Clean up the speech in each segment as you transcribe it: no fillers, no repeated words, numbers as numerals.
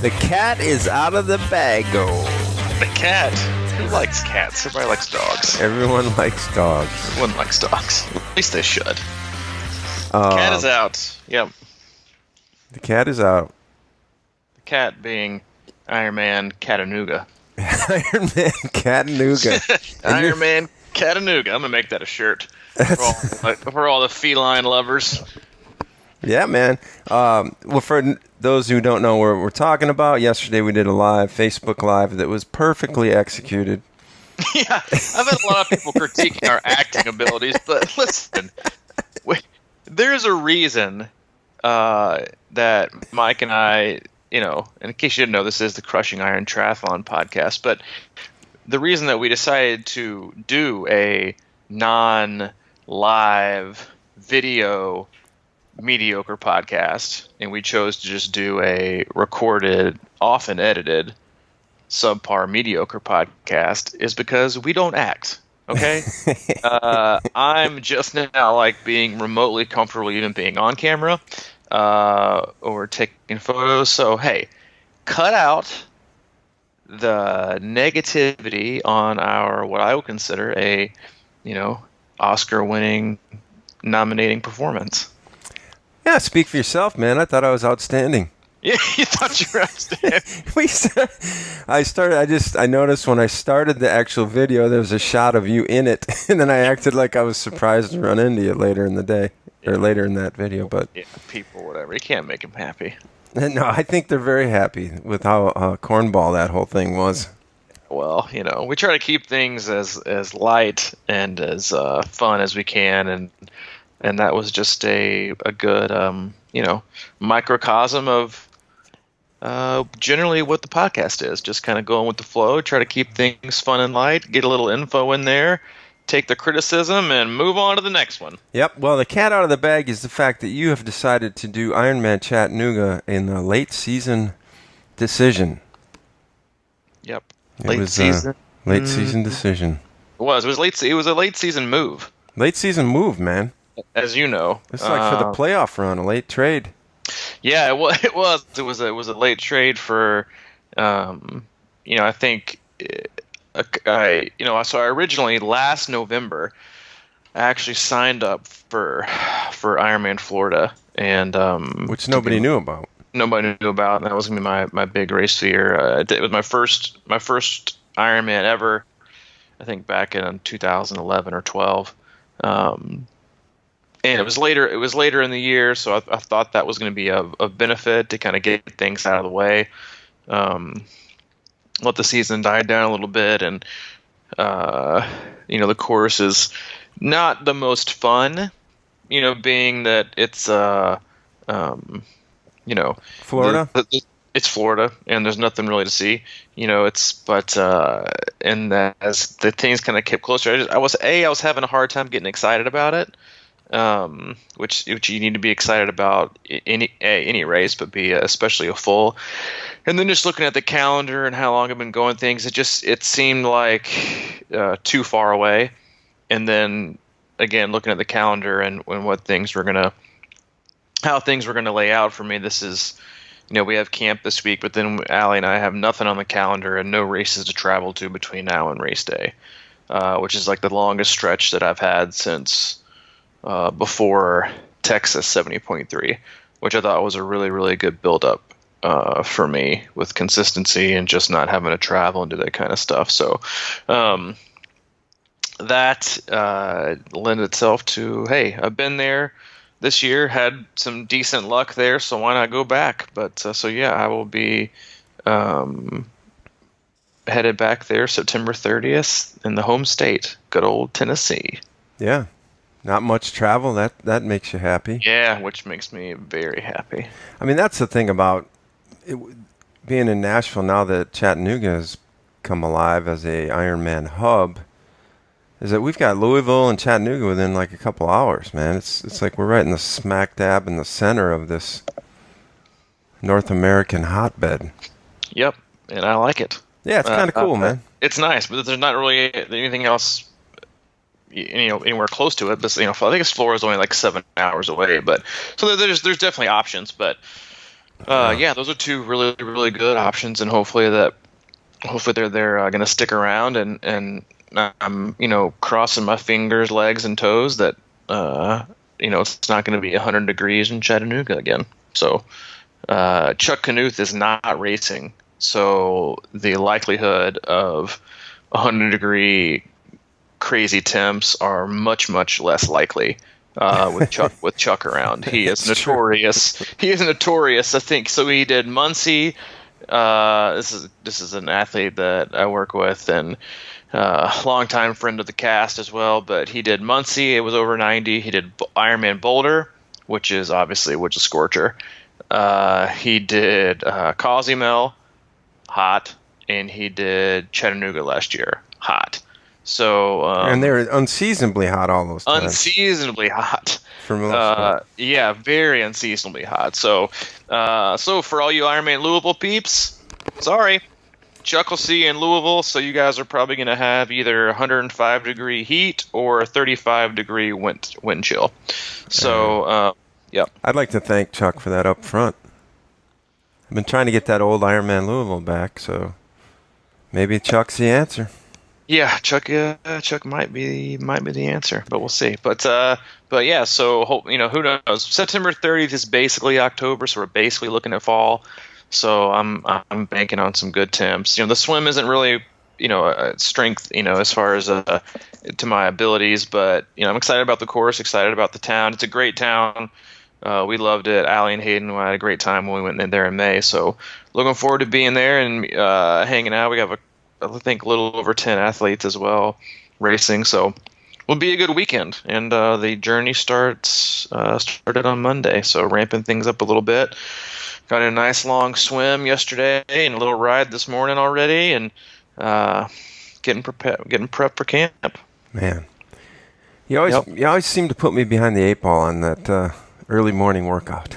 The cat is out of the bag-o. The cat? Who likes cats? Everybody likes dogs. Everyone likes dogs. Everyone likes dogs. At least they should. Cat is out. Yep. The cat is out. The cat being Iron Man Catanuga. Iron Man Catanuga. Iron Man Catanuga. I'm going to make that a shirt for all the feline lovers. Yeah, man. Well, for those who don't know what we're talking about, yesterday we did a Facebook Live that was perfectly executed. Yeah, I've had a lot of people critiquing our acting abilities, but listen, there's a reason that Mike and I, and in case you didn't know, this is the Crushing Iron Triathlon podcast, but the reason that we decided to do a non-live video mediocre podcast and we chose to just do a recorded, often edited, subpar mediocre podcast is because we don't act. Okay? I'm just now like being remotely comfortable even being on camera or taking photos. So, hey, cut out the negativity on our, what I would consider a, Oscar-winning nominating performance. Yeah, speak for yourself, man. I thought I was outstanding. Yeah, you thought you were outstanding. I noticed when I started the actual video, there was a shot of you in it, and then I acted like I was surprised to run into you later in the day, or later in that video. But yeah, people, whatever. You can't make them happy. No, I think they're very happy with how cornball that whole thing was. Well, we try to keep things as light and as fun as we can, and that was just a good, microcosm of generally what the podcast is. Just kind of going with the flow, try to keep things fun and light, get a little info in there, take the criticism, and move on to the next one. Yep. Well, the cat out of the bag is the fact that you have decided to do Ironman Chattanooga in a late season decision. Yep. Late season decision. It was late. It was a late season move. Late season move, man. As you know, it's like for the playoff run, a late trade. Yeah, it was. It was a late trade for, I think, So I originally last November, I actually signed up for Ironman Florida, and which nobody knew about. Nobody knew about, and that was gonna be my big race fear. It was my first Ironman ever. I think back in 2011 or 12. And it was later. It was later in the year, so I thought that was going to be of benefit to kind of get things out of the way, let the season die down a little bit, and the course is not the most fun, being that it's Florida. It's Florida, and there's nothing really to see. And as the things kind of kept closer, I was having a hard time getting excited about it. Which you need to be excited about any race, but especially a full. And then just looking at the calendar and how long I've been going things, it seemed like too far away. And then again, looking at the calendar and how things were gonna lay out for me. This is, we have camp this week, but then Allie and I have nothing on the calendar and no races to travel to between now and race day, which is like the longest stretch that I've had since before Texas 70.3, which I thought was a really, really good build-up for me with consistency and just not having to travel and do that kind of stuff. So that lent itself to, hey, I've been there this year, had some decent luck there, so why not go back? But I will be headed back there September 30th in the home state, good old Tennessee. Yeah. Not much travel, that makes you happy. Yeah, which makes me very happy. I mean, that's the thing about being in Nashville now that Chattanooga has come alive as a Ironman hub, is that we've got Louisville and Chattanooga within like a couple hours, man. It's like we're right in the smack dab in the center of this North American hotbed. Yep, and I like it. Yeah, it's kind of cool, man. It's nice, but there's not really anything else anywhere close to it. But I think Florida's only like 7 hours away. But so there's definitely options. But Yeah, those are two really really good options, and hopefully they're going to stick around, and I'm crossing my fingers, legs, and toes that it's not going to be 100 degrees in Chattanooga again. So Chuck Knuth is not racing, so the likelihood of 100-degree crazy temps are much much less likely with Chuck around. He is notorious. He is notorious. I think so. He did Muncie. This is an athlete that I work with and longtime friend of the cast as well. But he did Muncie. It was over 90. He did Ironman Boulder, which is a scorcher. He did Cozumel, hot, and he did Chattanooga last year, hot. So and they're unseasonably hot all those times. Unseasonably hot. For most yeah, very unseasonably hot. So for all you Ironman Louisville peeps, sorry, Chuck will see you in Louisville. So you guys are probably going to have either 105-degree heat or 35-degree wind chill. So yeah. I'd like to thank Chuck for that up front. I've been trying to get that old Ironman Louisville back, so maybe Chuck's the answer. Yeah, Chuck might be the answer, but we'll see. But yeah, so who knows? September 30th is basically October, so we're basically looking at fall. So I'm banking on some good temps. The swim isn't really strength as far as to my abilities, but I'm excited about the course, excited about the town. It's a great town. We loved it. Allie and Hayden had a great time when we went in there in May. So looking forward to being there and hanging out. We have I think a little over 10 athletes as well racing, so will be a good weekend. And the journey started on Monday, so ramping things up a little bit. Got a nice long swim yesterday and a little ride this morning already, and getting prepped for camp. Man, you always seem to put me behind the 8 ball on that early morning workout.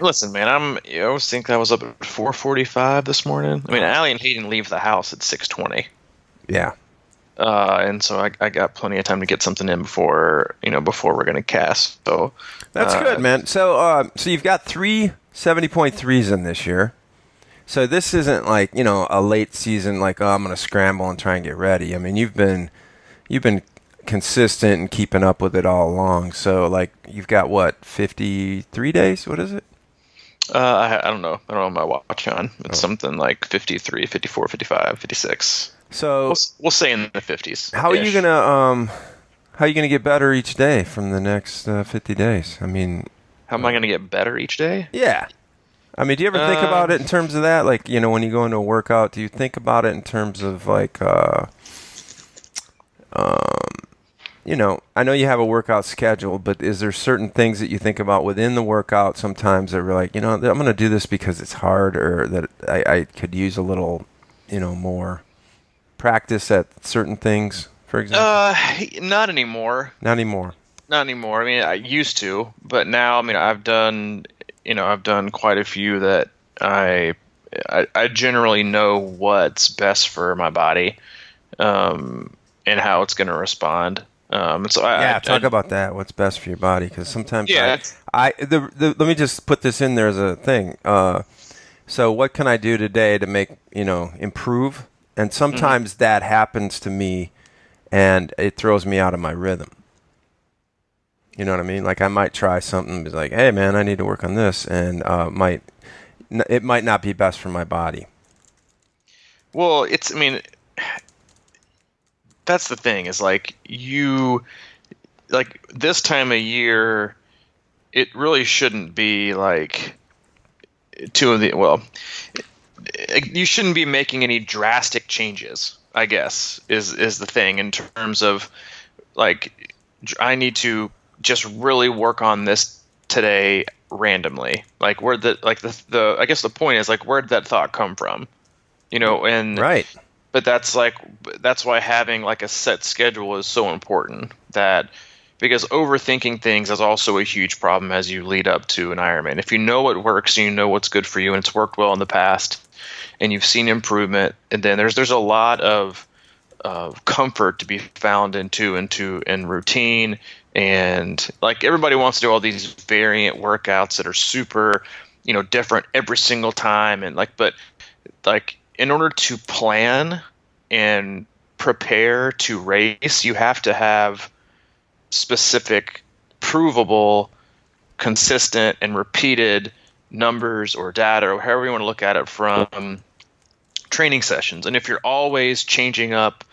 Listen, man, I always think I was up at 4:45 this morning. I mean, Allie and Hayden leave the house at 6:20. Yeah. And so I got plenty of time to get something in before we're going to cast. So that's good, man. So you've got 3 70.3s in this year. So this isn't like, a late season, like, I'm going to scramble and try and get ready. I mean, you've been consistent and keeping up with it all along. So like you've got what, 53 days? What is it? I don't know. I don't have my watch on. It's something like 53, 54, 55, 56. So we'll say in the 50s. How are you gonna get better each day from the next 50 days? I mean, how am I gonna get better each day? Yeah. I mean, do you ever think about it in terms of that? Like, when you go into a workout, do you think about it in terms of like, I know you have a workout schedule, but is there certain things that you think about within the workout sometimes that are like, I'm going to do this because it's hard, or that I could use a little, more practice at certain things, for example? Not anymore. Not anymore. Not anymore. I mean, I used to, but now, I mean, I've done quite a few that I generally know what's best for my body, and how it's going to respond. So talk about that. What's best for your body? Because sometimes, let me just put this in there as a thing. So, what can I do today to make improve? And sometimes that happens to me, and it throws me out of my rhythm. You know what I mean? Like I might try something, and be like, "Hey, man, I need to work on this," and it might not be best for my body. Well, that's the thing is like this time of year, it really shouldn't be like you shouldn't be making any drastic changes, I guess, is the thing in terms of like, I need to just really work on this today randomly. Like I guess the point is like, where did that thought come from? And right. But that's why having like a set schedule is so important, because overthinking things is also a huge problem as you lead up to an Ironman. If you know what works and you know what's good for you and it's worked well in the past and you've seen improvement, and then there's a lot of comfort to be found in routine And like everybody wants to do all these variant workouts that are super, different every single time. And but like in order to plan and prepare to race, you have to have specific, provable, consistent, and repeated numbers or data, or however you want to look at it, from training sessions. And if you're always changing up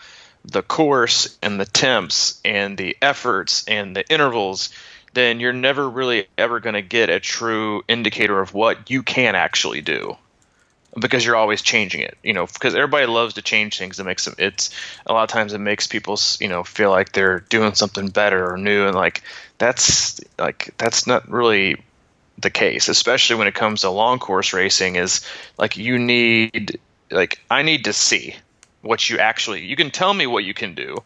the course and the temps and the efforts and the intervals, then you're never really ever going to get a true indicator of what you can actually do, because you're always changing it, because everybody loves to change things. It's a lot of times it makes people, feel like they're doing something better or new. And that's not really the case, especially when it comes to long course racing. Is I need to see what you can tell me what you can do,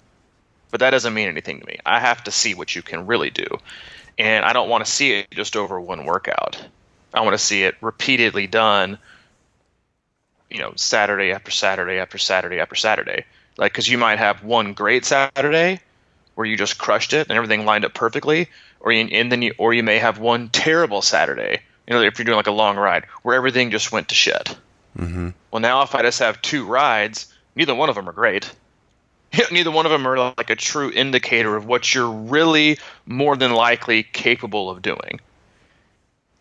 but that doesn't mean anything to me. I have to see what you can really do. And I don't want to see it just over one workout. I want to see it repeatedly done, Saturday after Saturday after Saturday after Saturday. Because you might have one great Saturday where you just crushed it and everything lined up perfectly, or you may have one terrible Saturday, if you're doing a long ride where everything just went to shit. Mm-hmm. Well, now if I just have two rides, neither one of them are great. Neither one of them are a true indicator of what you're really more than likely capable of doing.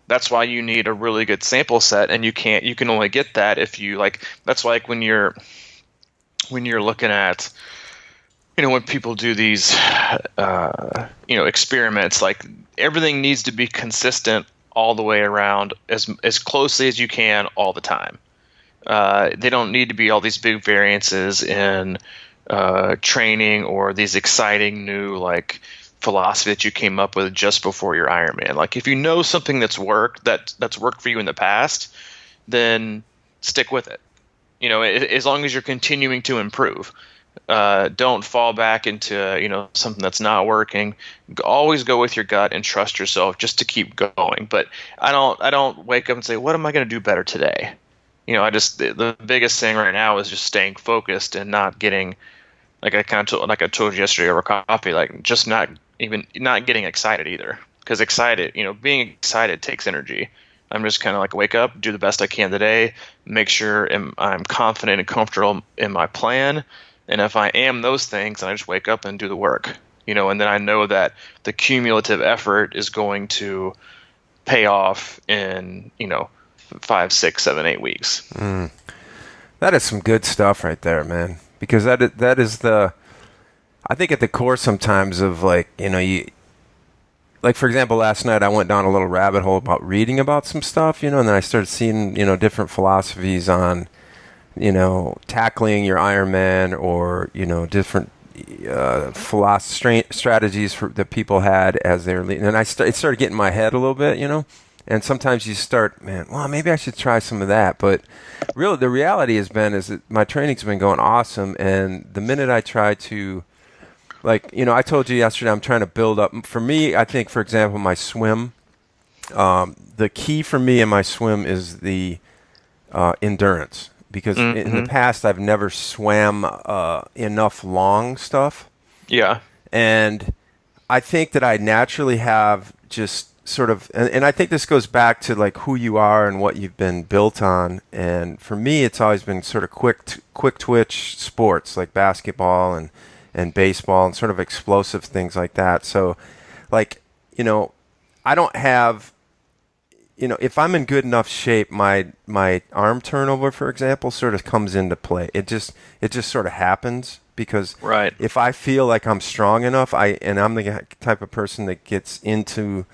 That's why you need a really good sample set, and you can only get that if you that's when you're looking at, when people do these experiments, everything needs to be consistent all the way around, as closely as you can all the time. They don't need to be all these big variances in training, or these exciting new philosophy that you came up with just before your Ironman. If you know something that's worked for you in the past, then stick with it. As long as you're continuing to improve. Don't fall back into something that's not working. Always go with your gut and trust yourself just to keep going. But I don't wake up and say, what am I going to do better today? The biggest thing right now is just staying focused and not getting, I told you yesterday over coffee, just not getting excited either. Because being excited takes energy. I'm just kind of wake up, do the best I can today, make sure I'm confident and comfortable in my plan. And if I am those things, then I just wake up and do the work, and then I know that the cumulative effort is going to pay off in, 5, 6, 7, 8 weeks. That is some good stuff right there, man. Because that is I think at the core sometimes of for example, last night I went down a little rabbit hole about reading about some stuff, and then I started seeing, different philosophies on, tackling your Ironman, or, different strategies that people had as they were leading. And it started getting in my head a little bit, And sometimes you start, maybe I should try some of that. But really, the reality is that my training's been going awesome. And the minute I try to, I told you yesterday, I'm trying to build up. For me, I think, for example, my swim, the key for me in my swim is the endurance. Because in the past, I've never swam enough long stuff. Yeah. And I think that I naturally have just sort of, and I think this goes back to who you are and what you've been built on. And for me, it's always been sort of quick twitch sports like basketball and baseball and sort of explosive things like that. So I don't have, if I'm in good enough shape, my arm turnover, for example, sort of comes into play. It just sort of happens. Because right. If I feel like I'm strong enough, I'm the type of person that gets into,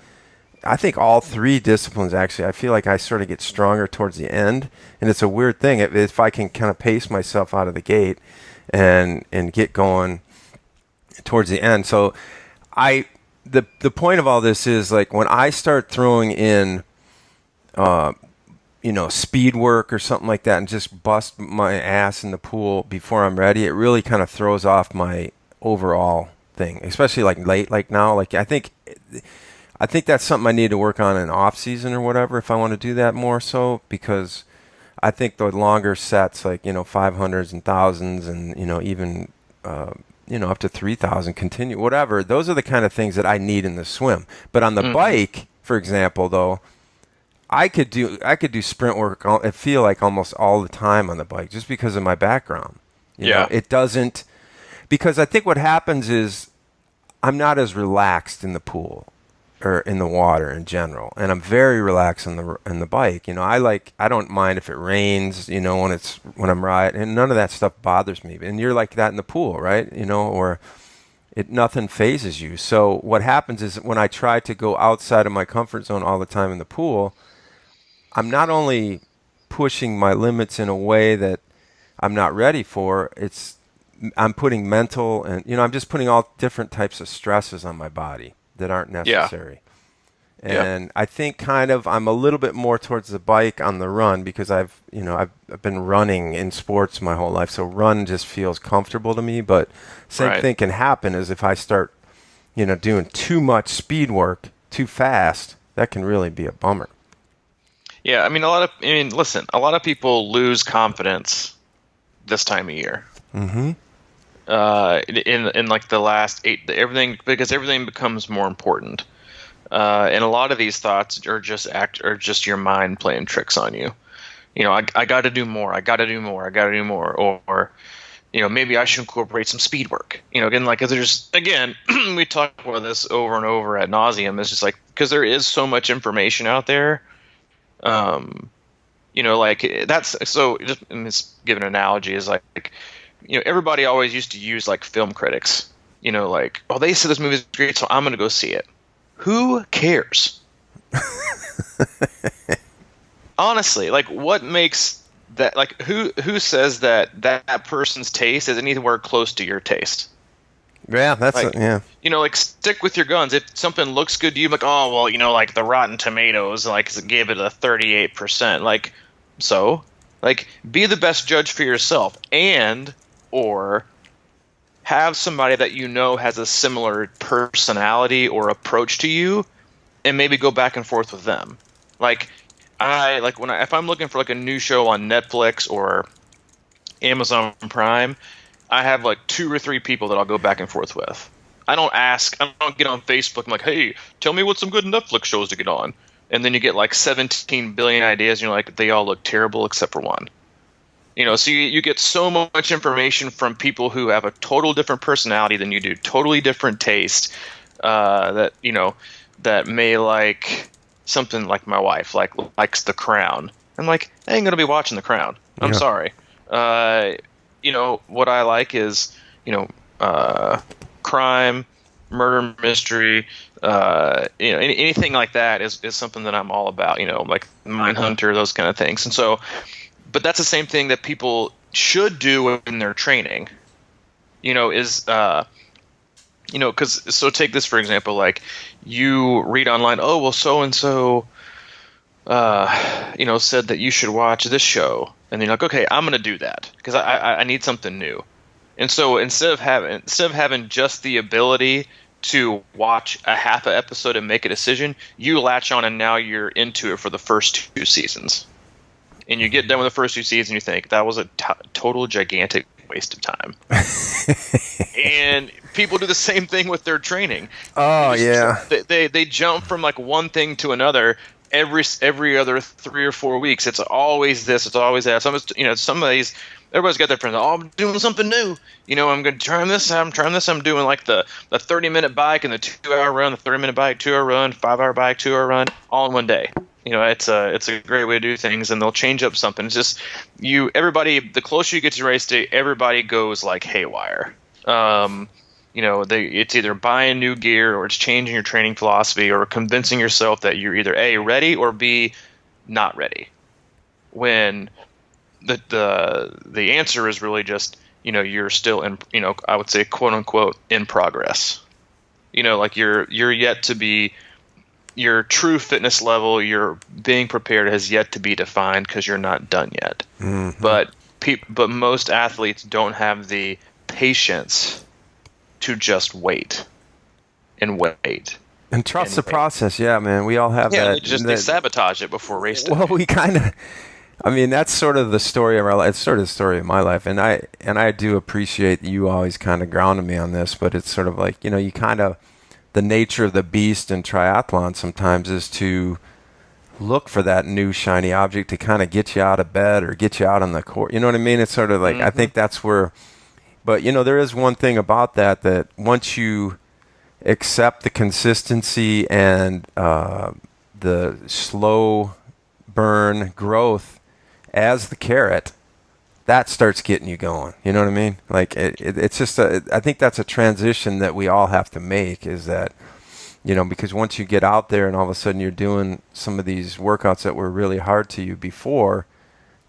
I think, all three disciplines. Actually, I feel like I sort of get stronger towards the end, and it's a weird thing. If I can kind of pace myself out of the gate and get going towards the end. So the point of all this is when I start throwing in speed work or something like that and just bust my ass in the pool before I'm ready, it really kind of throws off my overall thing, especially late, now. I think that's something I need to work on in off season or whatever, if I want to do that more so, because I think the longer sets, 500s and thousands and, even up to 3,000, continue, whatever. Those are the kind of things that I need in the swim. But on the bike, for example, though, I could do sprint work, I feel like almost all the time on the bike just because of my background. You know, it doesn't, because I think what happens is I'm not as relaxed in the pool or in the water in general, and I'm very relaxed on the bike. You know, I don't mind if it rains, you know, when I'm riding, and none of that stuff bothers me. And you're like that in the pool, right? You know, or nothing phases you. So what happens is when I try to go outside of my comfort zone all the time in the pool, I'm not only pushing my limits in a way that I'm not ready for, I'm putting mental and, you know, I'm just putting all different types of stresses on my body that aren't necessary. Yeah. And I think I'm a little bit more towards the bike on the run because I've been running in sports my whole life. So run just feels comfortable to me, but same thing can happen is if I start, you know, doing too much speed work too fast, that can really be a bummer. Yeah. I mean, listen, a lot of people lose confidence this time of year. Mm-hmm. In like the last because everything becomes more important. And a lot of these thoughts are just your mind playing tricks on you. You know, I got to do more. I got to do more. I got to do more. Or, you know, maybe I should incorporate some speed work. You know, again, we talk about this over and over ad nauseum. It's just like, because there is so much information out there. You know, like that's so. Just give an analogy is like, you know, everybody always used to use like film critics. You know, like, oh, they said this movie is great, so I'm going to go see it. Who cares? Honestly, like, what makes that? Like, who says that person's taste is anywhere close to your taste? Yeah, yeah. You know, like, stick with your guns. If something looks good to you, like, oh, well, you know, like the Rotten Tomatoes, like, gave it a 38%. Like, so, like, be the best judge for yourself, or have somebody that you know has a similar personality or approach to you, and maybe go back and forth with them. Like, if I'm looking for like a new show on Netflix or Amazon Prime, I have like 2 or 3 people that I'll go back and forth with. I don't get on Facebook and like, hey, tell me what some good Netflix shows to get on. And then you get like 17 billion ideas, and you're like, they all look terrible except for one. You know, so you get so much information from people who have a total different personality than you do, totally different taste, that, you know, that may like something like my wife, likes The Crown. I'm like, I ain't going to be watching The Crown. I'm sorry. You know, what I like is, you know, crime, murder, mystery, you know, anything like that is something that I'm all about, you know, like Mindhunter, those kind of things. And so, but that's the same thing that people should do in their training, you know, is, you know, because, so take this, for example, like you read online, oh, well, so-and-so, you know, said that you should watch this show. And you're like, okay, I'm going to do that because I need something new. And so instead of having just the ability to watch a half an episode and make a decision, you latch on and now you're into it for the first 2 seasons. And you get done with the first 2 seasons and you think, that was a total gigantic waste of time. And people do the same thing with their training. Oh, yeah. They jump from like one thing to another every other 3 or 4 weeks. It's always this, it's always that. Some of these, everybody's got their friends. Oh, I'm doing something new. You know, I'm going to try this. I'm doing like the 30-minute bike and the 2-hour run, the 30-minute bike, 2-hour run, 5-hour bike, 2-hour run, all in one day. You know, it's a great way to do things, and they'll change up something. It's just everybody. The closer you get to race day, everybody goes like haywire. You know, it's either buying new gear, or it's changing your training philosophy, or convincing yourself that you're either A, ready, or B, not ready. When the answer is really just, you know, you're still in, you know, I would say, quote unquote, in progress. You know, like you're yet to be. Your true fitness level, your being prepared, has yet to be defined because you're not done yet. Mm-hmm. But most athletes don't have the patience to just wait and wait and trust the process. Yeah, man, we all have that. They sabotage it before race day. Well, we kind of. I mean, that's sort of the story of our life. It's sort of the story of my life, and I do appreciate you always kind of grounding me on this. But it's sort of like, you kind of, the nature of the beast in triathlon sometimes is to look for that new shiny object to kind of get you out of bed or get you out on the court. You know what I mean? It's sort of like, I think that's where. But there is one thing about that once you accept the consistency and the slow burn growth as the carrot, that starts getting you going. You know what I mean? Like it's just I think that's a transition that we all have to make, is that, because once you get out there and all of a sudden you're doing some of these workouts that were really hard to you before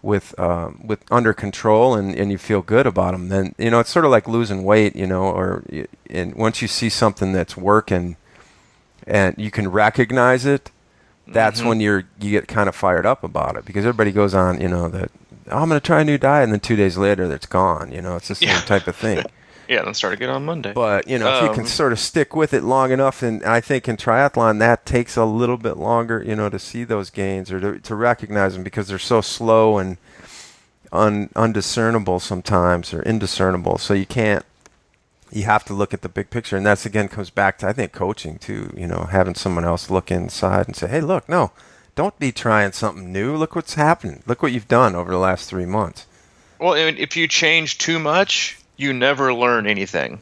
with under control, and you feel good about them, then, it's sort of like losing weight, and once you see something that's working and you can recognize it, that's when you get kind of fired up about it, because everybody goes on, that, I'm going to try a new diet, and then 2 days later it's gone. It's the same type of thing. Yeah, then start again on Monday. But, if you can sort of stick with it long enough, and I think in triathlon that takes a little bit longer, to see those gains or to recognize them, because they're so slow and undiscernible sometimes, or indiscernible. So you have to look at the big picture. And that's, again, comes back to, I think, coaching too, having someone else look inside and say, hey, look, no, don't be trying something new. Look what's happening. Look what you've done over the last 3 months. Well, and if you change too much, you never learn anything.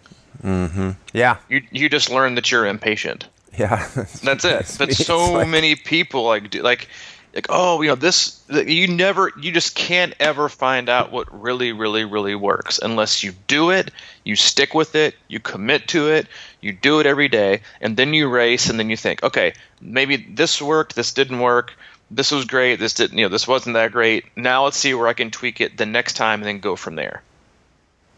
Yeah. You just learn that you're impatient. Yeah. That's it. But so many people like, oh, this, you just can't ever find out what really, really, really works unless you do it, you stick with it, you commit to it, you do it every day, and then you race, and then you think, okay, maybe this worked, this didn't work, this was great, this didn't, this wasn't that great. Now let's see where I can tweak it the next time, and then go from there.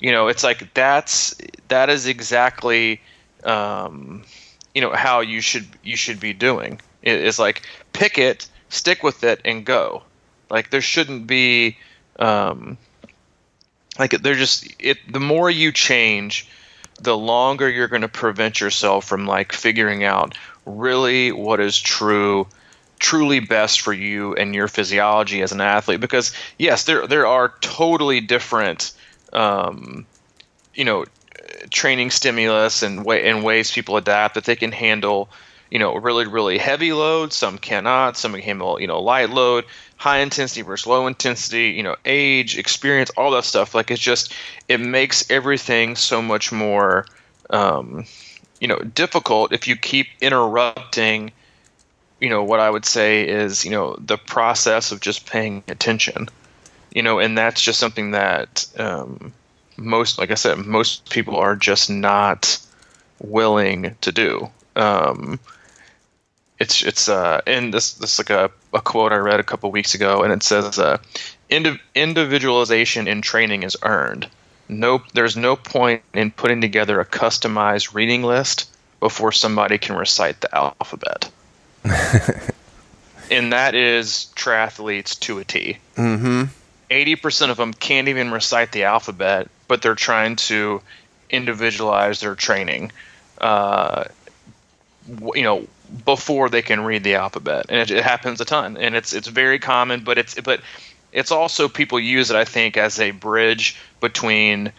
It's like that is exactly, how you should be doing. It's like, pick it, stick with it, and go. Like, there shouldn't be, the more you change, the longer you're going to prevent yourself from, like, figuring out really what is truly best for you and your physiology as an athlete. Because yes, there are totally different, training stimulus and ways people adapt that they can handle, really, really heavy load. Some cannot. Some can handle, light load, high intensity versus low intensity, age, experience, all that stuff. Like, it makes everything so much more, difficult if you keep interrupting, what I would say is, the process of just paying attention, and that's just something that, most people are just not willing to do. It's and this like a quote I read a couple weeks ago, and it says, individualization in training is earned. There's no point in putting together a customized reading list before somebody can recite the alphabet. And that is triathletes to a T. 80% of them can't even recite the alphabet, but they're trying to individualize their training, before they can read the alphabet. And it happens a ton, and it's very common, but it's also, people use it, I think, as a bridge between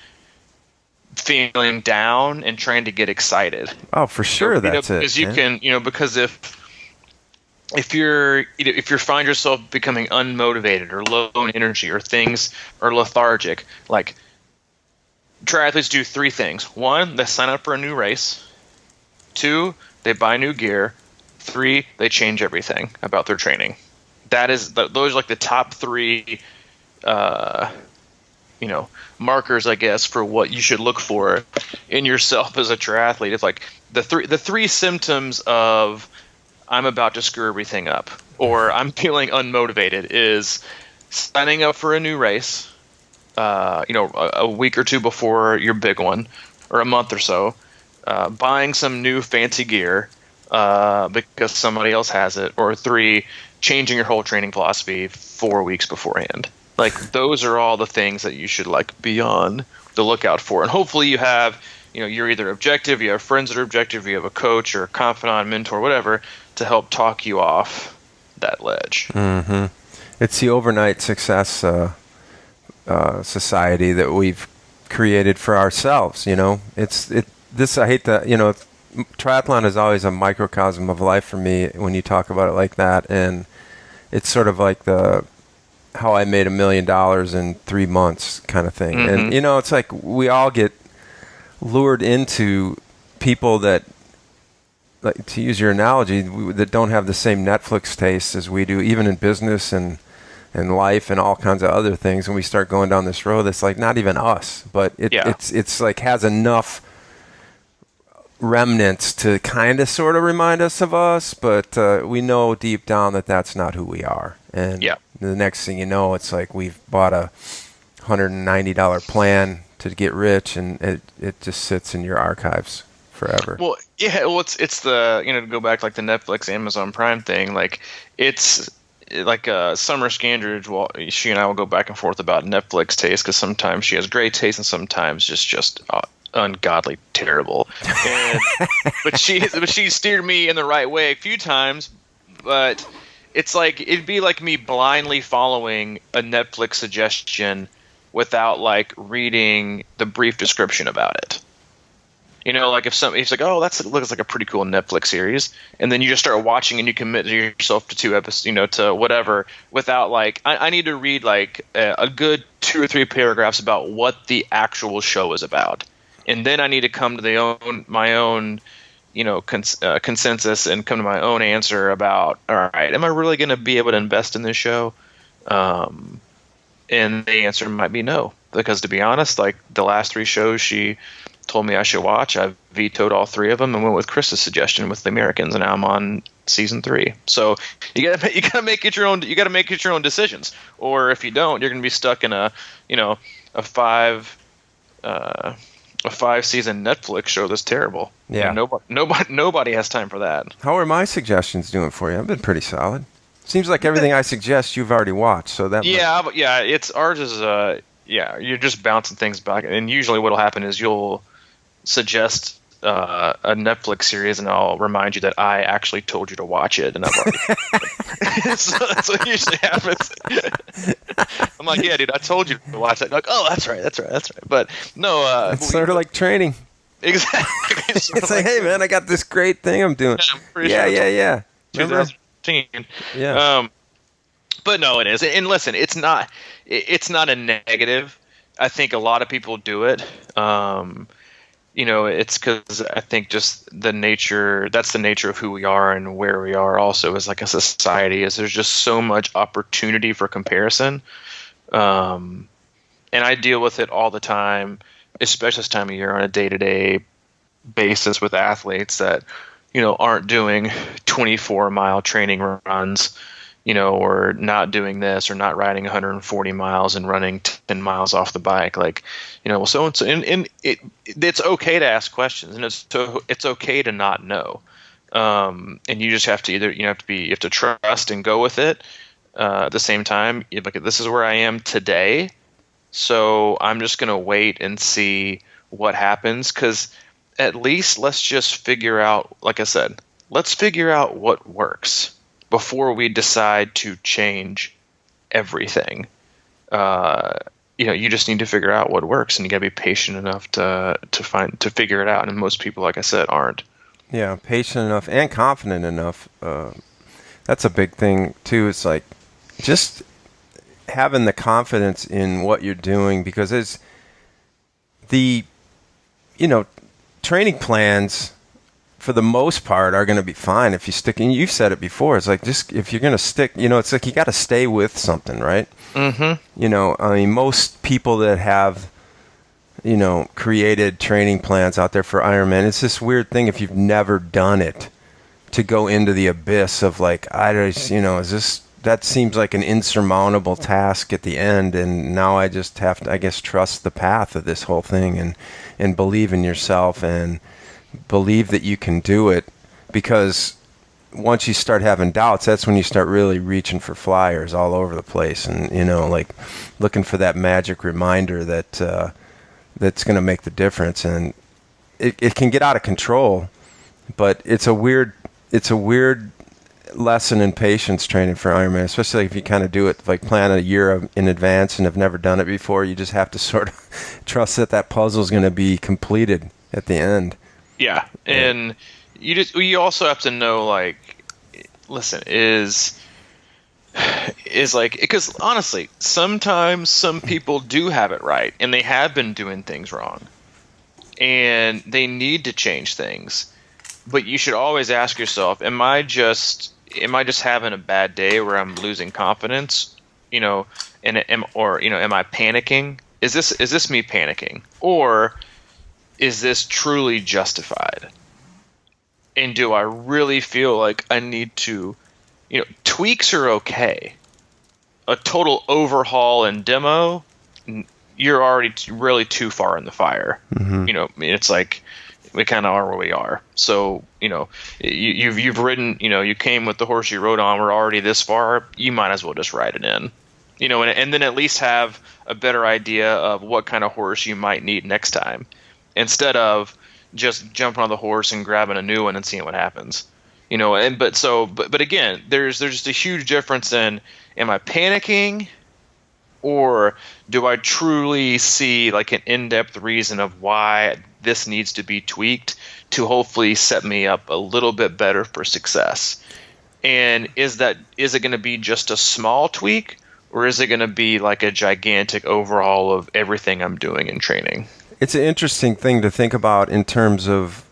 feeling down and trying to get excited. Oh, for sure. That's it. Because you can, because if you find yourself becoming unmotivated or low in energy, or things are lethargic, like, triathletes do 3 things. 1, they sign up for a new race. 2, they buy new gear. 3, they change everything about their training. Those are like the top 3, markers, I guess, for what you should look for in yourself as a triathlete. It's like the three symptoms of, I'm about to screw everything up, or I'm feeling unmotivated, is signing up for a new race, a week or 2 before your big one, or a month or so, buying some new fancy gear because somebody else has it, or 3, changing your whole training philosophy 4 weeks beforehand. Like, those are all the things that you should, like, be on the lookout for. And hopefully you have, you're either objective, you have friends that are objective, you have a coach or a confidant, mentor, whatever, to help talk you off that ledge. It's the overnight success society that we've created for ourselves. I hate that. Triathlon is always a microcosm of life for me when you talk about it like that, and it's sort of like the how I made $1 million in 3 months kind of thing. Mm-hmm. And it's like we all get lured into people that, like, to use your analogy, that don't have the same Netflix taste as we do, even in business and life and all kinds of other things. And we start going down this road that's like not even us, but it's like has enough remnants to kind of sort of remind us of us, but we know deep down that that's not who we are. And the next thing you know, it's like we've bought a $190 plan to get rich, and it just sits in your archives forever. Well, it's the, to go back like the Netflix, Amazon Prime thing, like it's like Summer Scandridge. Well, she and I will go back and forth about Netflix taste, because sometimes she has great taste and sometimes just ungodly terrible. But she steered me in the right way a few times. But it's like it'd be like me blindly following a Netflix suggestion without like reading the brief description about it. Like if he's like, oh, that looks like a pretty cool Netflix series, and then you just start watching and you commit yourself to 2 episodes, to whatever, without like, I need to read like a good 2 or 3 paragraphs about what the actual show is about, and then I need to come to my own consensus and come to my own answer about, all right, am I really going to be able to invest in this show? And the answer might be no, because to be honest, like the last 3 shows she told me I should watch, I vetoed all 3 of them and went with Chris's suggestion with the Americans, and now I'm on season 3. So you gotta make it your own. You gotta make it your own decisions, or if you don't, you're gonna be stuck in a 5-season Netflix show that's terrible. Yeah, nobody has time for that. How are my suggestions doing for you? I've been pretty solid. Seems like everything I suggest you've already watched. So that it's ours is you're just bouncing things back, and usually what'll happen is you'll suggest a Netflix series, and I'll remind you that I actually told you to watch it, and I've already. So that's what usually happens. I'm like, yeah, dude, I told you to watch it. Like, oh, that's right. But no, it's sort of like training. Exactly. It's like, hey, man, I got this great thing I'm doing. Yeah. 2013. Yeah. But no, it is. And listen, it's not a negative. I think a lot of people do it. It's because I think just that's the nature of who we are and where we are also as like a society, is there's just so much opportunity for comparison. And I deal with it all the time, especially this time of year on a day-to-day basis with athletes that, aren't doing 24-mile training runs, or not doing this, or not riding 140 miles and running 10 miles off the bike. Like, so and it's okay to ask questions, and it's okay to not know. And you just have to you have to trust and go with it. At the same time, like, this is where I am today, so I'm just going to wait and see what happens. 'Cause at least let's just figure out, like I said, let's figure out what works before we decide to change everything. You just need to figure out what works, and you gotta be patient enough to figure it out. And most people, like I said, aren't. Yeah, patient enough and confident enough. That's a big thing too. It's like just having the confidence in what you're doing, because it's training plans for the most part are going to be fine if you stick. And you've said it before. It's like, just if you're going to stick, it's like you got to stay with something, right? Mm-hmm. Most people that have, created training plans out there for Ironman, it's this weird thing if you've never done it, to go into the abyss of like, that seems like an insurmountable task at the end, and now I just have to, I guess, trust the path of this whole thing and believe in yourself and believe that you can do it, because once you start having doubts, that's when you start really reaching for flyers all over the place, and like looking for that magic reminder that's going to make the difference. And it can get out of control, but it's a weird lesson in patience training for Ironman, especially if you kind of do it like plan a year in advance and have never done it before. You just have to sort of trust that puzzle is going to be completed at the end. Yeah, and you also have to know, like, listen, is like, because honestly, sometimes some people do have it right and they have been doing things wrong and they need to change things. But you should always ask yourself, am I just having a bad day where I'm losing confidence? And am I panicking? Is this me panicking? Or is this truly justified? And do I really feel like I need to, tweaks are okay. A total overhaul and demo, you're already really too far in the fire. Mm-hmm. It's like we kind of are where we are. So, you've ridden, you came with the horse you rode on. We're already this far. You might as well just ride it in, and then at least have a better idea of what kind of horse you might need next time, instead of just jumping on the horse and grabbing a new one and seeing what happens. But again, there's just a huge difference in, am I panicking, or do I truly see like an in-depth reason of why this needs to be tweaked to hopefully set me up a little bit better for success? And is it going to be just a small tweak, or is it going to be like a gigantic overhaul of everything I'm doing in training? It's an interesting thing to think about in terms of,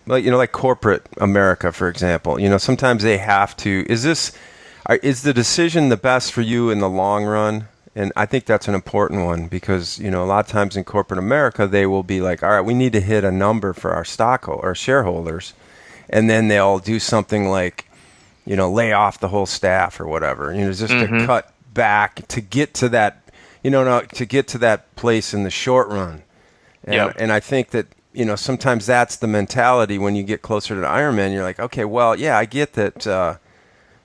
like corporate America, for example. Sometimes they have to. Is the decision the best for you in the long run? And I think that's an important one because, a lot of times in corporate America, they will be like, all right, we need to hit a number for our our shareholders. And then they'll do something like, lay off the whole staff or whatever, just mm-hmm. to cut back to get to that, to get to that place in the short run. And I think that, sometimes that's the mentality when you get closer to the Ironman. You're like, okay, well, yeah, I get that,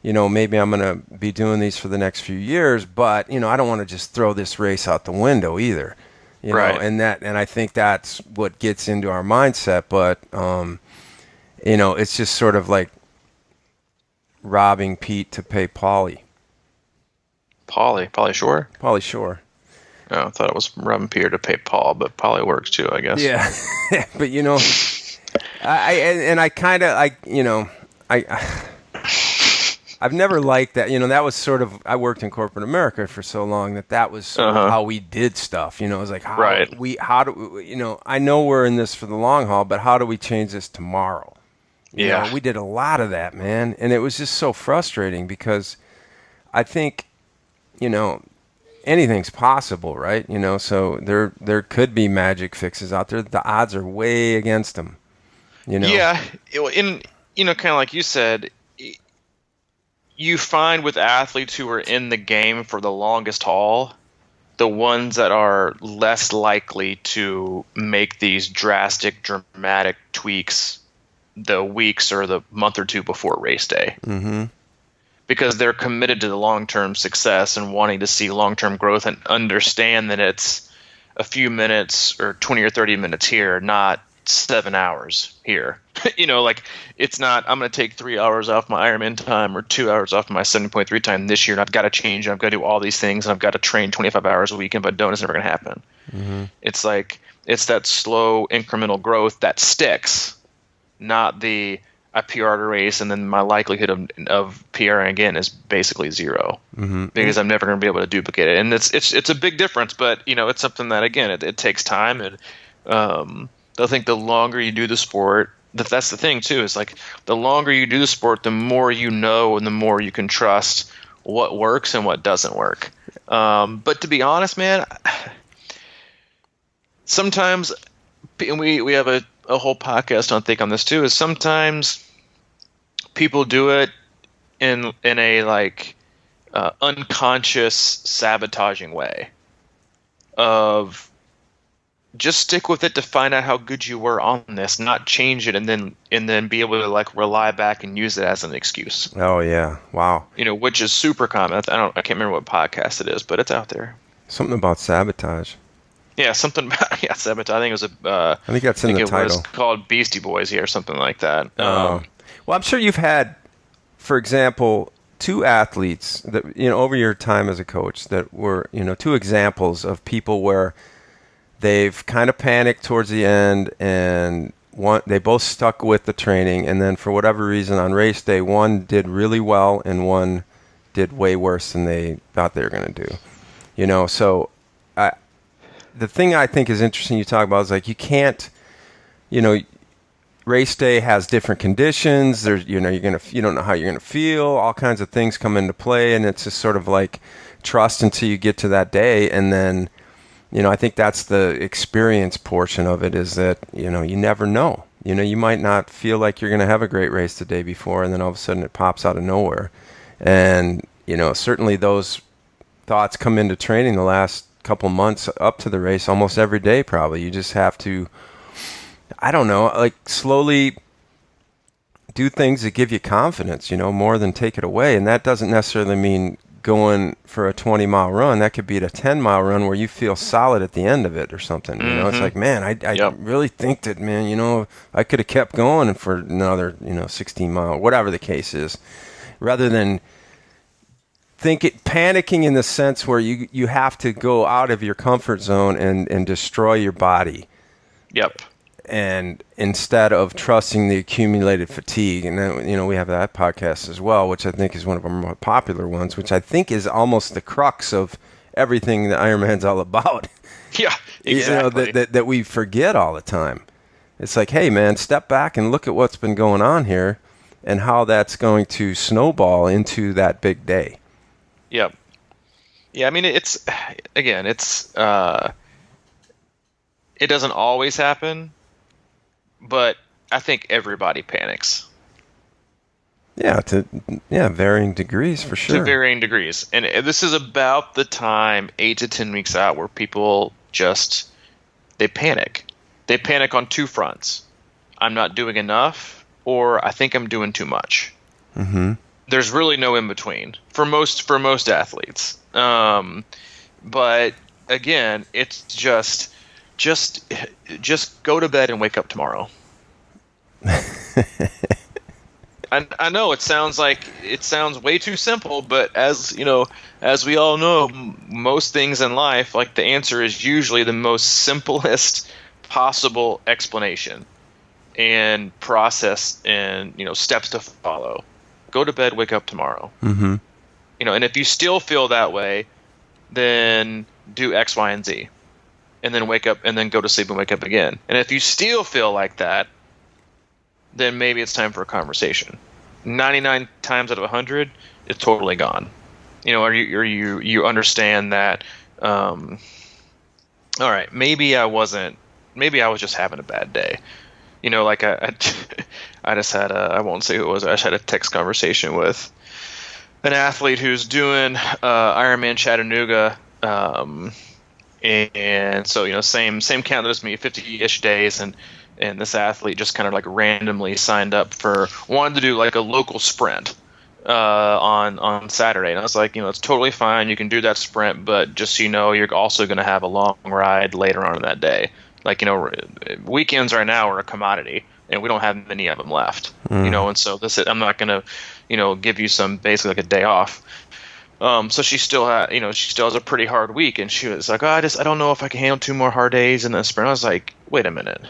maybe I'm going to be doing these for the next few years, but, I don't want to just throw this race out the window either. Right. And I think that's what gets into our mindset. But, it's just sort of like robbing Pete to pay Paulie. Paulie Shore? Paulie Shore. Oh, I thought it was robbing Peter to pay Paul, but Paulie works too, I guess. Yeah. But, I've never liked that. That was sort of, I worked in corporate America for so long that was sort of how we did stuff. It was like, I know we're in this for the long haul, but how do we change this tomorrow? We did a lot of that, man. And it was just so frustrating because I think, anything's possible, right? So there could be magic fixes out there. The odds are way against them, Yeah. And, kind of like you said, you find with athletes who are in the game for the longest haul, the ones that are less likely to make these drastic, dramatic tweaks the weeks or the month or two before race day. Mm-hmm. Because they're committed to the long-term success and wanting to see long-term growth and understand that it's a few minutes or 20 or 30 minutes here, not 7 hours here. Like it's not, I'm going to take 3 hours off my Ironman time or 2 hours off my 70.3 time this year, and I've got to change and I've got to do all these things and I've got to train 25 hours a week, and if I don't, it's never going to happen. Mm-hmm. It's like, it's that slow incremental growth that sticks, not the I PR'd a race and then my likelihood of PRing again is basically zero, mm-hmm. because I'm never going to be able to duplicate it. And it's a big difference, but it's something that, again, it takes time. And I think the longer you do the sport, that's the thing too, is like the longer you do the sport, the more you know and the more you can trust what works and what doesn't work. But to be honest, man, sometimes, and we have a whole podcast on this too, is sometimes people do it in a like unconscious sabotaging way of just stick with it to find out how good you were on this, not change it and then be able to like rely back and use it as an excuse. Oh yeah. Wow. Which is super common. I can't remember what podcast it is, but it's out there. Something about sabotage. Yeah, something about sabotage. I think it was I think that's in the title. It was called Beastie Boys here or something like that. Well, I'm sure you've had for example, two athletes that, over your time as a coach that were, two examples of people where they've kind of panicked towards the end, and they both stuck with the training, and then for whatever reason on race day, one did really well and one did way worse than they thought they were going to do. So the thing I think is interesting you talk about is like you can't, race day has different conditions. There's, you don't know how you're gonna feel. All kinds of things come into play, and it's just sort of like trust until you get to that day, and then, I think that's the experience portion of it. Is that you never know. You might not feel like you're gonna have a great race the day before, and then all of a sudden it pops out of nowhere, and certainly those thoughts come into training the last couple months up to the race almost every day. Probably you just have to, I don't know, like slowly do things that give you confidence, more than take it away. And that doesn't necessarily mean going for a 20-mile run. That could be a 10-mile run where you feel solid at the end of it or something. It's like, man, I really think that, man, I could have kept going for another, 16 mile, whatever the case is, rather than panicking in the sense where you have to go out of your comfort zone and destroy your body. Yep. And instead of trusting the accumulated fatigue, and then, we have that podcast as well, which I think is one of our more popular ones, which I think is almost the crux of everything that Ironman's all about. Yeah, exactly. That we forget all the time. It's like, hey, man, step back and look at what's been going on here and how that's going to snowball into that big day. Yep. Yeah, I mean, it doesn't always happen. But I think everybody panics. Yeah, varying degrees for sure. To varying degrees. And this is about the time, 8 to 10 weeks out, where people they panic. They panic on two fronts. I'm not doing enough, or I think I'm doing too much. Mm-hmm. There's really no in between for most athletes. But again, it's just go to bed and wake up tomorrow. I know it sounds way too simple, but as we all know, most things in life, like the answer is usually the most simplest possible explanation and process and steps to follow. Go to bed, wake up tomorrow. Mm-hmm. And if you still feel that way, then do X, Y, and Z. And then wake up, and then go to sleep and wake up again. And if you still feel like that, then maybe it's time for a conversation. 99 times out of 100, it's totally gone. Or you understand that. All right, maybe I was just having a bad day. Like I just had I won't say who it was. I just had a text conversation with an athlete who's doing Ironman Chattanooga. And so, same count as me, 50-ish days, and this athlete just kind of like randomly signed up wanted to do like a local sprint on Saturday. And I was like, it's totally fine. You can do that sprint, but just so you know, you're also going to have a long ride later on in that day. Like, weekends right now are a commodity, and we don't have many of them left. And so I'm not going to, give you basically like a day off. So she still has a pretty hard week, and she was like, I don't know if I can handle 2 more hard days in the sprint. I was like, wait a minute.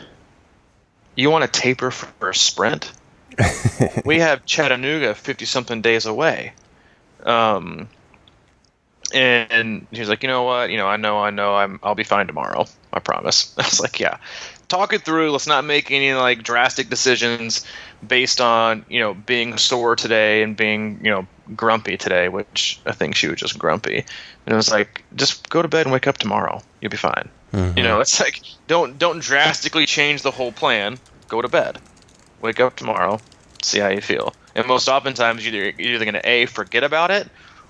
You want to taper for a sprint? We have Chattanooga 50-something days away. And she's like, you know what? I know I'll be fine tomorrow. I promise. I was like, yeah. Talk it through. Let's not make any like drastic decisions based on, being sore today and being, grumpy today, which I think she was just grumpy. And it was like, just go to bed and wake up tomorrow. You'll be fine. Mm-hmm. It's like, don't drastically change the whole plan. Go to bed. Wake up tomorrow. See how you feel. And most oftentimes you're either going to forget about it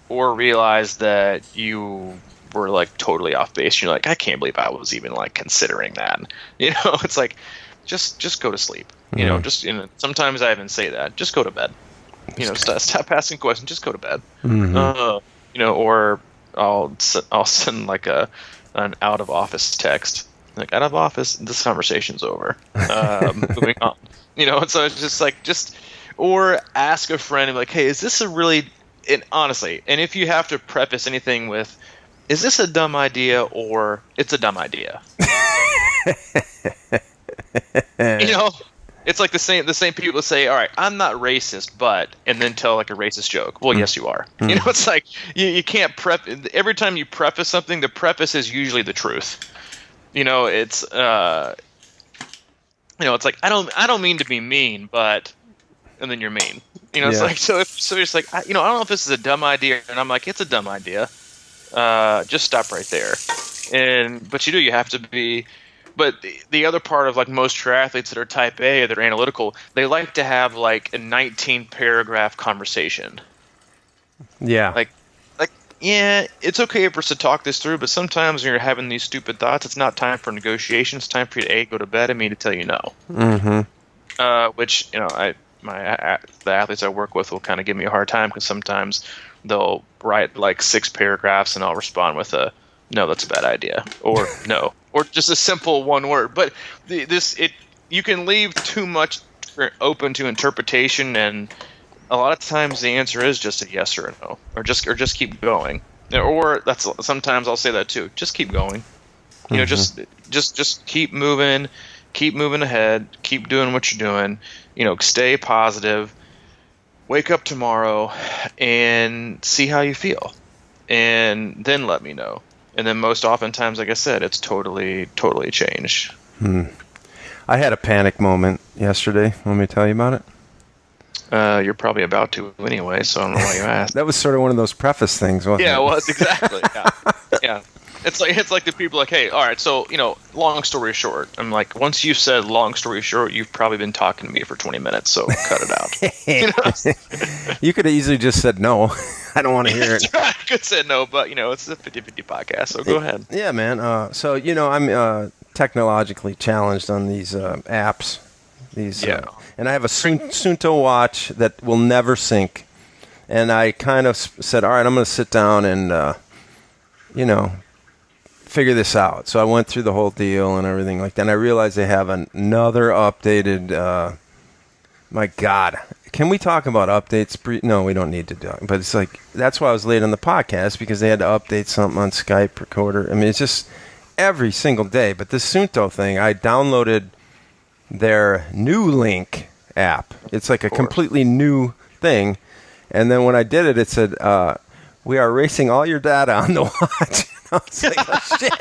or realize that you were like totally off base. You're like, I can't believe I was even like considering that. It's like, just go to sleep. Mm-hmm. Sometimes I even say that. Just go to bed. Stop asking questions. Just go to bed. Mm-hmm. Or I'll send like an out of office text. Like, out of office, this conversation's over. Moving on. And so it's just like, or ask a friend and be like, hey, is this a really, and honestly, and if you have to preface anything with, is this a dumb idea or it's a dumb idea? It's like the same people that say, all right, I'm not racist, but, and then tell like a racist joke. Well, yes, you are. It's like you can't every time you preface something, the preface is usually the truth. It's it's like I don't mean to be mean, but, and then you're mean. It's like so it's like I don't know if this is a dumb idea, and I'm like, it's a dumb idea. Just stop right there. But you have to be. But the other part of like most triathletes that are type A, that are analytical, they like to have like a 19-paragraph conversation. Yeah. Like, yeah, it's okay for us to talk this through, but sometimes when you're having these stupid thoughts, it's not time for negotiation. It's time for you to go to bed and me to tell you no. Mm-hmm. Which the athletes I work with will kind of give me a hard time because sometimes they'll write like 6 paragraphs and I'll respond with a no, that's a bad idea, or no, or just a simple one word. But you can leave too much open to interpretation, and a lot of times the answer is just a yes or a no, or just keep going. Or sometimes I'll say that too. Just keep going. Just keep moving ahead. Keep doing what you're doing. Stay positive. Wake up tomorrow and see how you feel, and then let me know. And then most oftentimes, like I said, it's totally changed. I had a panic moment yesterday. Want me to tell you about it? You're probably about to anyway, so I don't know why you asked. That was sort of one of those preface things, wasn't it? Yeah, it was, exactly. Yeah. It's like the people like, hey, all right, so, long story short. I'm like, once you said long story short, you've probably been talking to me for 20 minutes, so cut it out. You could have easily just said no. I don't want to hear it. That's right. I could say no, but, it's a 50-50 podcast, so go ahead. Yeah, man. So, I'm technologically challenged on these apps. And I have a Suunto watch that will never sync. And I kind of said, all right, I'm going to sit down and, figure this out. So I went through the whole deal and everything like that. And I realized they have another updated, my God. Can we talk about updates? No, we don't need to do it. But it's like, that's why I was late on the podcast, because they had to update something on Skype Recorder. I mean, it's just every single day. But this Suunto thing, I downloaded their New Link app. It's like a completely new thing. And then when I did it, it said, we are erasing all your data on the watch. I was like, oh, shit.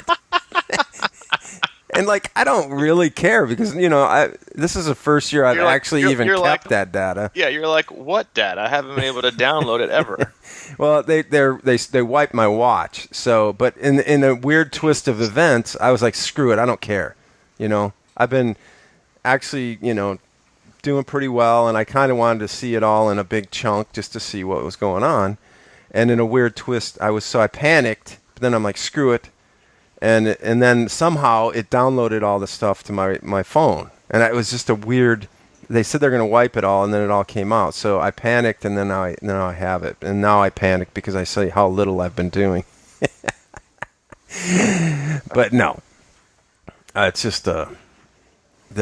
And, I don't really care because, this is the first year I've actually kept that data. Yeah, you're like, what data? I haven't been able to download it ever. Well, they wiped my watch. So, but in a weird twist of events, I was like, screw it, I don't care. I've been actually, doing pretty well, and I kind of wanted to see it all in a big chunk just to see what was going on. And in a weird twist, I panicked. But then I'm like, screw it. And then somehow it downloaded all the stuff to my phone. And it was just a weird, they said they're going to wipe it all, and then it all came out. So I panicked, and then now I have it. And now I panic because I see how little I've been doing. But no. It's just the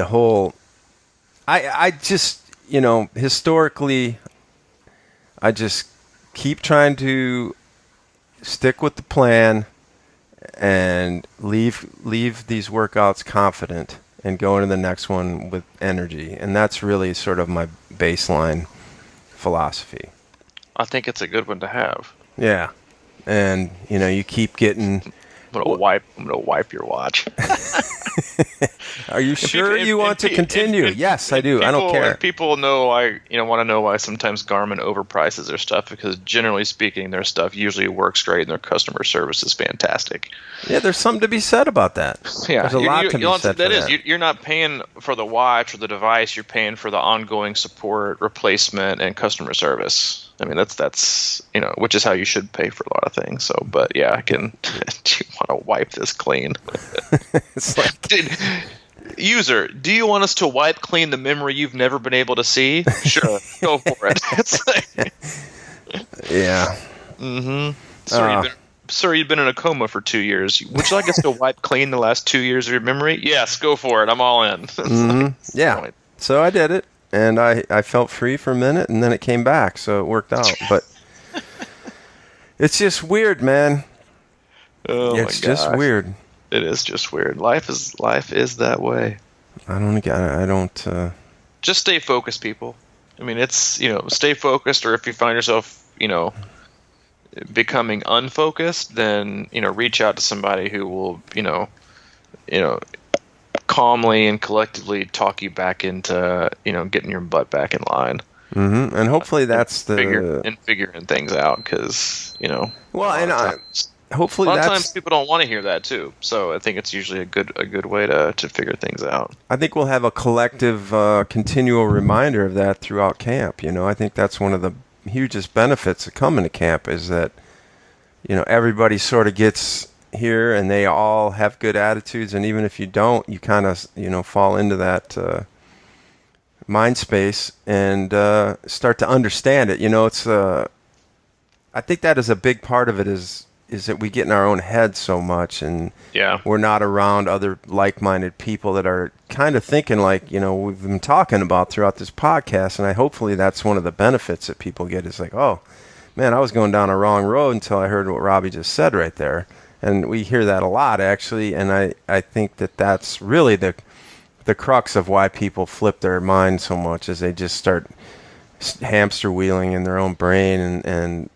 whole, I just, historically, I just keep trying to stick with the plan and leave these workouts confident and go into the next one with energy. And that's really sort of my baseline philosophy. I think it's a good one to have. Yeah. And, you keep getting... I'm gonna wipe your watch. Are you sure you want to continue? Yes, I do. I don't care. People know want to know why sometimes Garmin overprices their stuff, because generally speaking, their stuff usually works great and their customer service is fantastic. Yeah, there's something to be said about that. Yeah, there's a lot to be said for that. You're not paying for the watch or the device. You're paying for the ongoing support, replacement, and customer service. I mean, that's which is how you should pay for a lot of things. So, but yeah, do you want to wipe this clean? It's like, user, do you want us to wipe clean the memory you've never been able to see? Sure, go for it. It's like, yeah. Mm-hmm. Sir, you've been in a coma for 2 years. Would you like us to wipe clean the last 2 years of your memory? Yes, go for it. I'm all in. Yeah. So I did it, and I felt free for a minute, and then it came back, so it worked out. But it's just weird, man. Oh It's my just gosh. weird. It is just weird. Life is that way. I don't. Just stay focused, people. I mean, it's, stay focused, or if you find yourself, becoming unfocused, then, reach out to somebody who will, calmly and collectively talk you back into, getting your butt back in line. Mm-hmm. And hopefully that's figuring things out, because, Well, and hopefully a lot of that's. times people don't want to hear that too. So I think it's usually a good way to figure things out. I think we'll have a collective, continual reminder of that throughout camp. I think that's one of the hugest benefits of coming to camp is that, everybody sort of gets here and they all have good attitudes. And even if you don't, you kind of, fall into that mind space and start to understand it. It's, I think that is a big part of it is that we get in our own heads so much, and we're not around other like-minded people that are kind of thinking like, we've been talking about throughout this podcast. And hopefully that's one of the benefits that people get is like, oh, man, I was going down a wrong road until I heard what Robbie just said right there. And we hear that a lot, actually, and I think that that's really the crux of why people flip their mind so much is they just start hamster wheeling in their own brain and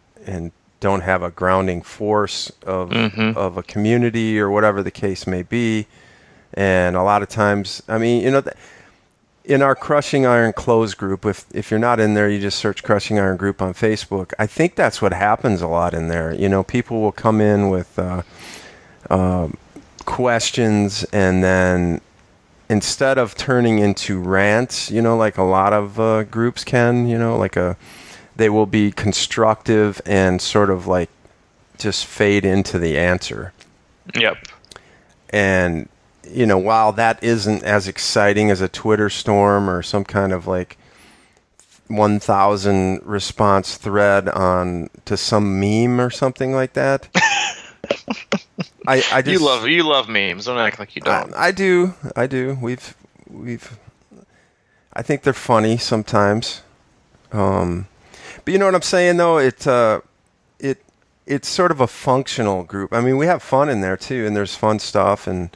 don't have a grounding force of a community or whatever the case may be. And a lot of times, I mean, in our Crushing Iron closed group, if you're not in there, you just search Crushing Iron group on Facebook. I think that's what happens a lot in there. People will come in with questions, and then instead of turning into rants, like a lot of groups can, they will be constructive and sort of like just fade into the answer. Yep. And, while that isn't as exciting as a Twitter storm or some kind of like 1,000 response thread to some meme or something like that. I just, you love memes. Don't act like you don't. I do. We've I think they're funny sometimes. But you know what I'm saying, though? It's sort of a functional group. I mean, we have fun in there too, and there's fun stuff, and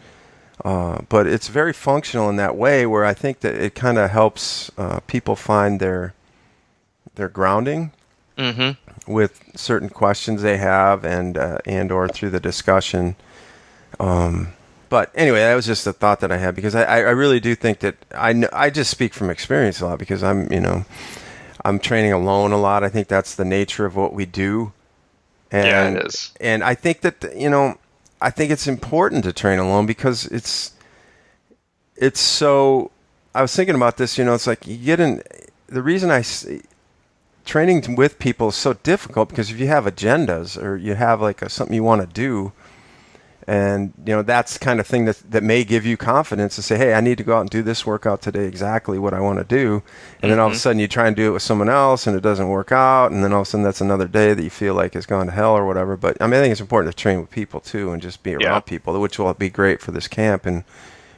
but it's very functional in that way where I think that it kind of helps people find their grounding with certain questions they have, and or through the discussion. But anyway, that was just a thought that I had, because I really do think that I just speak from experience a lot, because I'm training alone a lot. I think that's the nature of what we do. And, yeah, it is. And I think that, I think it's important to train alone, because it's so, I was thinking about this, it's like you get in, the reason training with people is so difficult, because if you have agendas or you have like something you want to do, and, that's the kind of thing that may give you confidence to say, hey, I need to go out and do this workout today, exactly what I want to do. And then all of a sudden you try and do it with someone else and it doesn't work out. And then all of a sudden that's another day that you feel like it's gone to hell or whatever. But I mean, I think it's important to train with people too, and just be around people, which will be great for this camp. And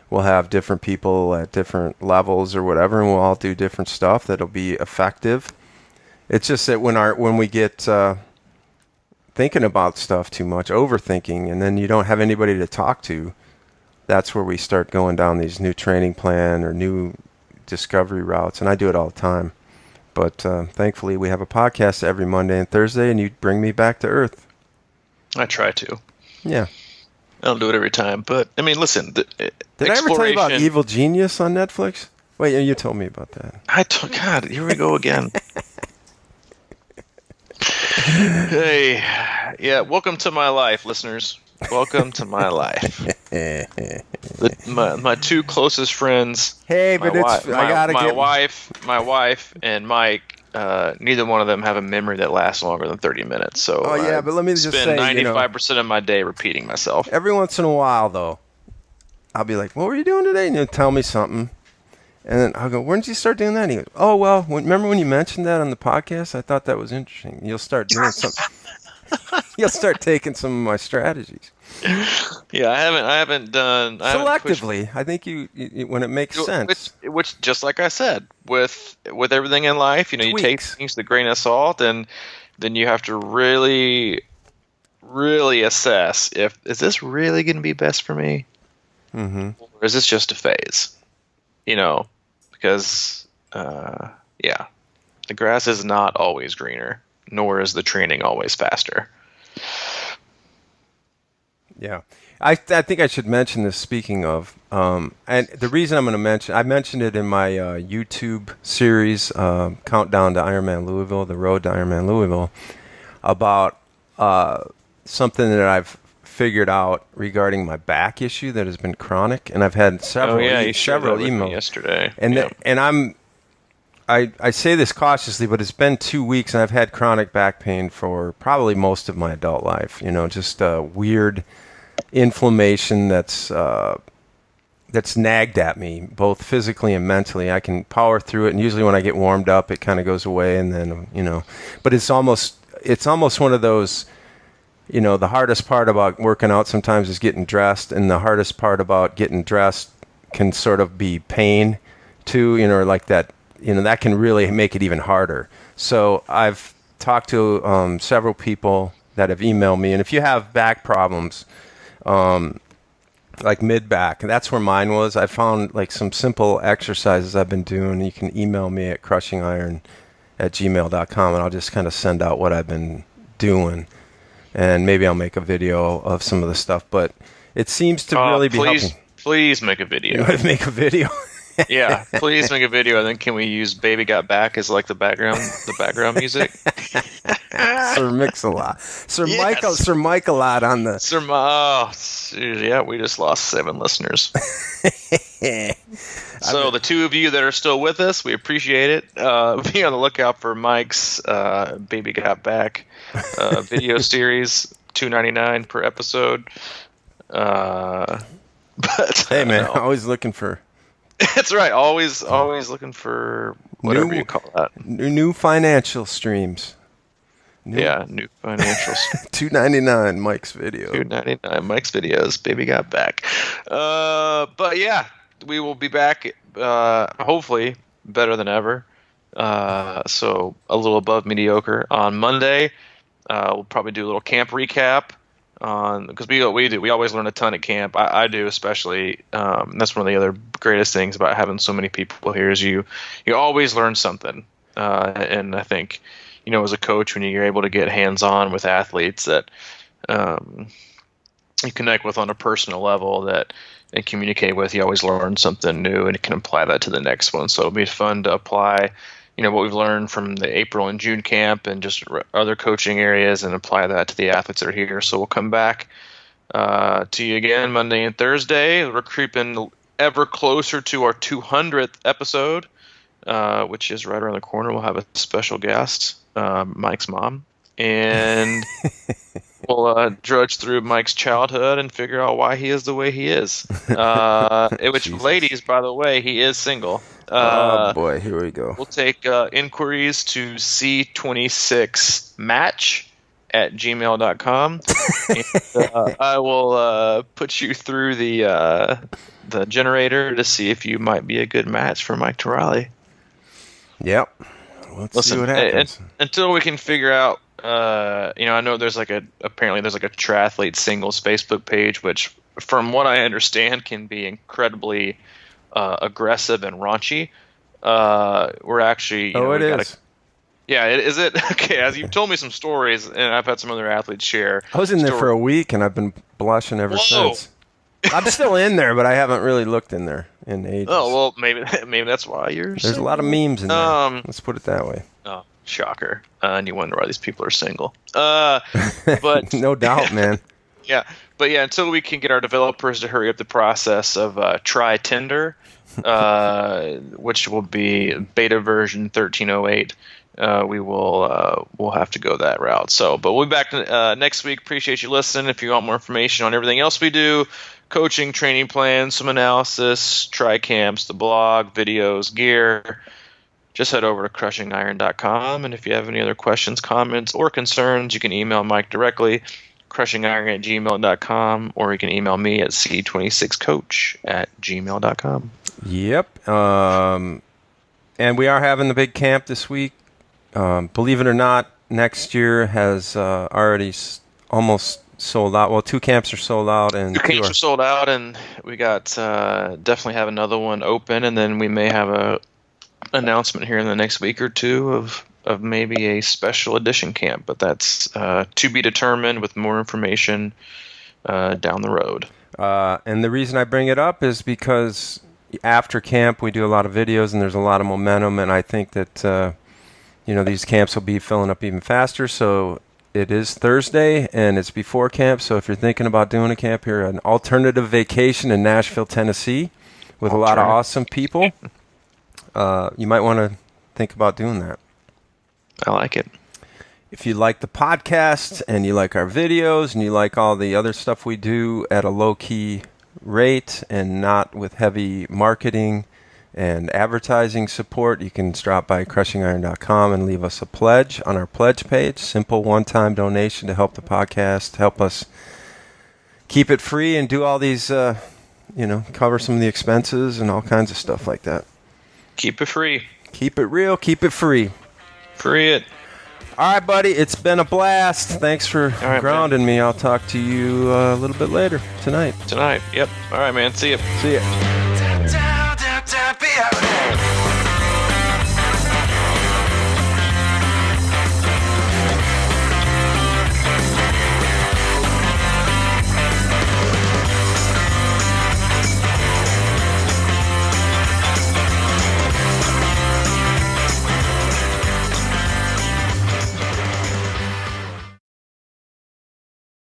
we'll have different people at different levels or whatever, and we'll all do different stuff that'll be effective. It's just that when we get thinking about stuff too much, overthinking, and then you don't have anybody to talk to, that's where we start going down these new training plan or new discovery routes. And I do it all the time. But thankfully we have a podcast every Monday and Thursday, and you bring me back to earth. I try to. Yeah. I don't do it every time, but I mean, listen. Did I ever tell you about Evil Genius on Netflix? Wait, you told me about that. God, here we go again. Hey, yeah, welcome to my life, listeners. Welcome to my life. My two closest friends. Hey, but my wife and Mike. Neither one of them have a memory that lasts longer than 30 minutes. So, but let me just say, spend 95% of my day repeating myself. Every once in a while, though, I'll be like, "What were you doing today?" And he'll tell me something. And then I'll go, "When did you start doing that?" And he goes, "Oh, well, remember when you mentioned that on the podcast? I thought that was interesting." You'll start doing something. You'll start taking some of my strategies. Yeah, I haven't done selectively. I think you when it makes sense. Which, just like I said, with everything in life. You take Tweaks. things with a grain of salt, and then you have to really, really assess is this really going to be best for me, Mm-hmm. or is this just a phase? Because the grass is not always greener, nor is the training always faster. Yeah. I think I should mention this, speaking of, and the reason I'm going to I mentioned it in my YouTube series, Countdown to Ironman Louisville, the Road to Ironman Louisville, about something that I've figured out regarding my back issue that has been chronic, and I've had several emails yesterday, and I say this cautiously, but it's been 2 weeks, and I've had chronic back pain for probably most of my adult life. Just weird inflammation that's nagged at me, both physically and mentally. I can power through it, and usually when I get warmed up, it kind of goes away, and then But it's almost one of those. The hardest part about working out sometimes is getting dressed, and the hardest part about getting dressed can sort of be pain too. Like that. That can really make it even harder. So I've talked to several people that have emailed me, and if you have back problems, like mid-back, that's where mine was. I found like some simple exercises I've been doing. You can email me at crushingiron@gmail.com, and I'll just kind of send out what I've been doing, and maybe I'll make a video of some of the stuff. But it seems to really be helping. Please make a video. You want to make a video? Yeah, please make a video, and then can we use "Baby Got Back" as like the background music? Sir Mix-a-Lot, Sir Mike-a-Lot on the we just lost 7 listeners. So the 2 of you that are still with us, we appreciate it. Be on the lookout for Mike's "Baby Got Back" video series, $2.99 per episode. But hey man, always looking for. That's right. Always looking for whatever you call that. New financial streams. New financial streams. $2.99 Mike's video. $2.99 Mike's videos. Baby Got Back. But yeah, we will be back. Hopefully better than ever. So a little above mediocre on Monday. We'll probably do a little camp recap. Because we always learn a ton at camp. I do, especially. That's one of the other greatest things about having so many people here is you always learn something. And I think, as a coach, when you're able to get hands-on with athletes that you connect with on a personal level and communicate with, you always learn something new, and you can apply that to the next one. So it'll be fun to apply what we've learned from the April and June camp and just other coaching areas and apply that to the athletes that are here. So we'll come back to you again Monday and Thursday. We're creeping ever closer to our 200th episode, which is right around the corner. We'll have a special guest, Mike's mom, and we'll drudge through Mike's childhood and figure out why he is the way he is. Which, ladies, by the way, he is single. Oh boy, here we go. We'll take inquiries to c26match@gmail.com. And, I will put you through the generator to see if you might be a good match for Mike Tirali. Yep. Let's see what happens. Until we can figure out, I know there's apparently there's a triathlete singles Facebook page, which from what I understand can be incredibly aggressive and raunchy. We're actually it is. Yeah, is it? Okay, as you've told me some stories, and I've had some other athletes share. I was in there for a week, and I've been blushing ever since. I'm still in there, but I haven't really looked in there in ages. Oh, well, maybe that's why you're There's a lot of memes in there. Let's put it that way. Oh, shocker. And you wonder why these people are single. But no doubt, man. Yeah. But yeah, until we can get our developers to hurry up the process of try Tinder, which will be beta version 1308, we'll have to go that route. So, but we'll be back next week. Appreciate you listening. If you want more information on everything else we do, coaching, training plans, some analysis, try camps, the blog, videos, gear, just head over to crushingiron.com. And if you have any other questions, comments, or concerns, you can email Mike directly, crushingiron@gmail.com, or you can email me at c26coach@gmail.com. Yep. And we are having the big camp this week. Believe it or not, next year has already almost sold out. Well, 2 camps are sold out, and 2 camps are sold out, and we got definitely have another one open, and then we may have a announcement here in the next week or two of maybe a special edition camp, but that's to be determined with more information down the road. And the reason I bring it up is because after camp we do a lot of videos, and there's a lot of momentum, and I think that these camps will be filling up even faster. So it is Thursday, and it's before camp. So if you're thinking about doing a camp here, an alternative vacation in Nashville, Tennessee, with a lot of awesome people, you might want to think about doing that. I like it. If you like the podcast and you like our videos and you like all the other stuff we do at a low-key rate and not with heavy marketing and advertising support, you can drop by crushingiron.com and leave us a pledge on our pledge page. Simple one-time donation to help the podcast, help us keep it free and do all these, cover some of the expenses and all kinds of stuff like that. Keep it free. Keep it real. Keep it free. Free it. All right, buddy. It's been a blast. Thanks for grounding me. I'll talk to you a little bit later tonight. Yep. All right, man. See ya. See ya.